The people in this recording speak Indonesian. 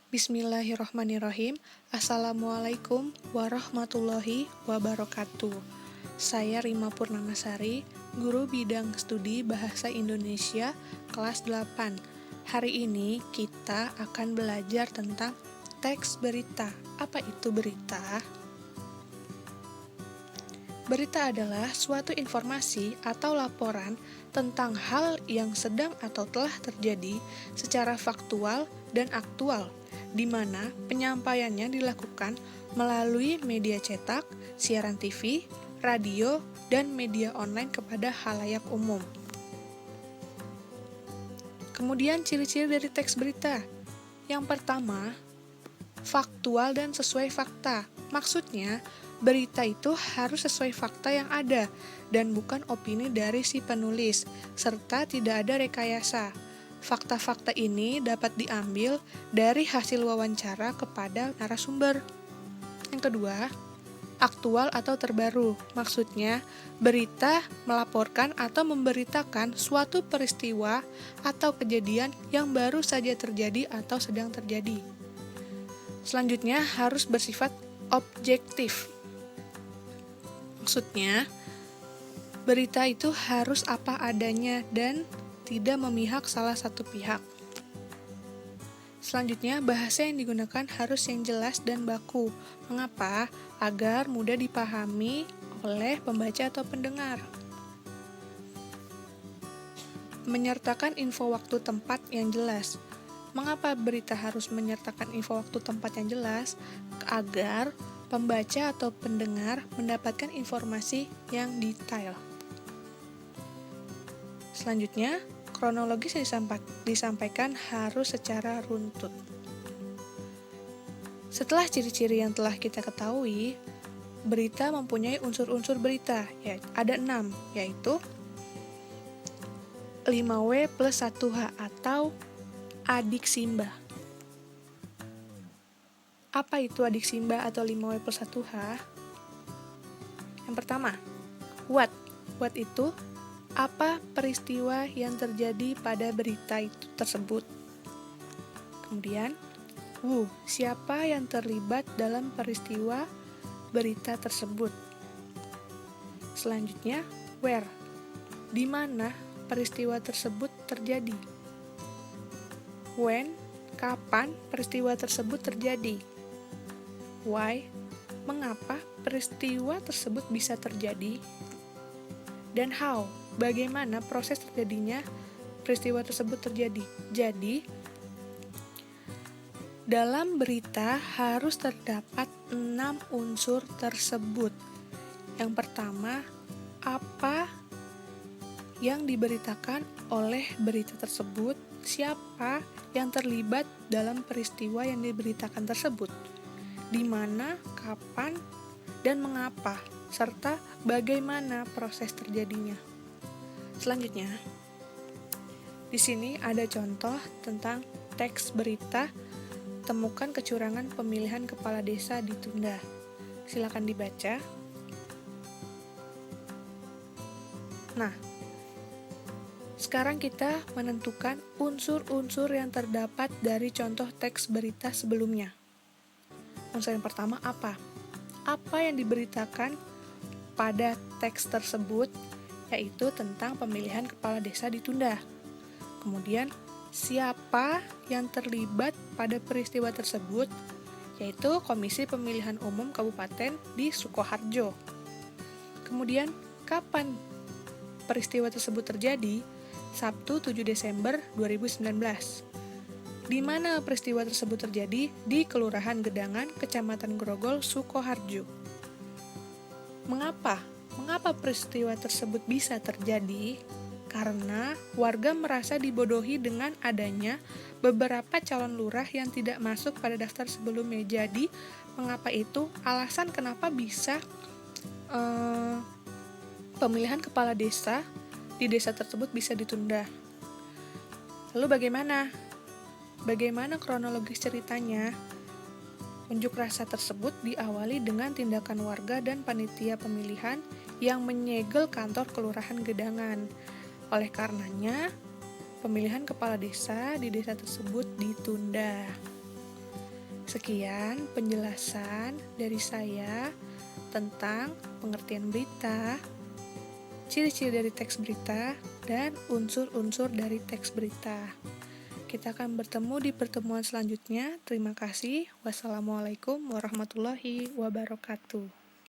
Bismillahirrohmanirrohim. Assalamualaikum warahmatullahi wabarakatuh. Saya Rima Purnamasari, Guru Bidang Studi Bahasa Indonesia kelas 8. Hari ini kita akan belajar tentang teks berita. Apa itu berita? Berita adalah suatu informasi atau laporan tentang hal yang sedang atau telah terjadi secara faktual dan aktual, di mana penyampaiannya dilakukan melalui media cetak, siaran TV, radio, dan media online kepada khalayak umum. Kemudian ciri-ciri dari teks berita. Yang pertama, faktual dan sesuai fakta. Maksudnya, berita itu harus sesuai fakta yang ada dan bukan opini dari si penulis, serta tidak ada rekayasa. Fakta-fakta ini dapat diambil dari hasil wawancara kepada narasumber. Yang kedua, aktual atau terbaru. Maksudnya, berita melaporkan atau memberitakan suatu peristiwa atau kejadian yang baru saja terjadi atau sedang terjadi. Selanjutnya, harus bersifat objektif. Maksudnya, berita itu harus apa adanya dan tidak memihak salah satu pihak. Selanjutnya, bahasa yang digunakan harus yang jelas dan baku. Mengapa? Agar mudah dipahami oleh pembaca atau pendengar. Menyertakan info waktu tempat yang jelas. Mengapa berita harus menyertakan info waktu tempat yang jelas? Agar pembaca atau pendengar mendapatkan informasi yang detail. Selanjutnya, kronologis yang disampaikan harus secara runtut. Setelah ciri-ciri yang telah kita ketahui, berita mempunyai unsur-unsur berita, ada 6, yaitu 5W plus 1H atau adiksimba. Apa itu adiksimba atau 5W plus 1H? Yang pertama, what. What itu apa peristiwa yang terjadi pada berita itu tersebut. Kemudian, who. Siapa yang terlibat dalam peristiwa berita tersebut. Selanjutnya, where. Di mana peristiwa tersebut terjadi. When. Kapan peristiwa tersebut terjadi. Why, mengapa peristiwa tersebut bisa terjadi, dan how, bagaimana proses terjadinya peristiwa tersebut terjadi. Jadi, dalam berita harus terdapat 6 unsur tersebut. Yang pertama, apa yang diberitakan oleh berita tersebut, siapa yang terlibat dalam peristiwa yang diberitakan tersebut, di mana, kapan, dan mengapa, serta bagaimana proses terjadinya. Selanjutnya, di sini ada contoh tentang teks berita, temukan kecurangan pemilihan kepala desa ditunda. Silakan dibaca. Nah, sekarang kita menentukan unsur-unsur yang terdapat dari contoh teks berita sebelumnya. Unsur yang pertama apa? Apa yang diberitakan pada teks tersebut, yaitu tentang pemilihan kepala desa ditunda. Kemudian, siapa yang terlibat pada peristiwa tersebut, yaitu Komisi Pemilihan Umum Kabupaten di Sukoharjo. Kemudian, kapan peristiwa tersebut terjadi? Sabtu 7 Desember 2019. Di mana peristiwa tersebut terjadi? Di Kelurahan Gedangan, Kecamatan Grogol, Sukoharjo. Mengapa? Mengapa peristiwa tersebut bisa terjadi? Karena warga merasa dibodohi dengan adanya beberapa calon lurah yang tidak masuk pada daftar sebelumnya. Jadi, mengapa itu? Alasan kenapa bisa pemilihan kepala desa di desa tersebut bisa ditunda. Lalu bagaimana? Bagaimana kronologis ceritanya? Unjuk rasa tersebut diawali dengan tindakan warga dan panitia pemilihan yang menyegel kantor Kelurahan Gedangan. Oleh karenanya, pemilihan kepala desa di desa tersebut ditunda. Sekian penjelasan dari saya tentang pengertian berita, ciri-ciri dari teks berita, dan unsur-unsur dari teks berita. Kita akan bertemu di pertemuan selanjutnya. Terima kasih. Wassalamualaikum warahmatullahi wabarakatuh.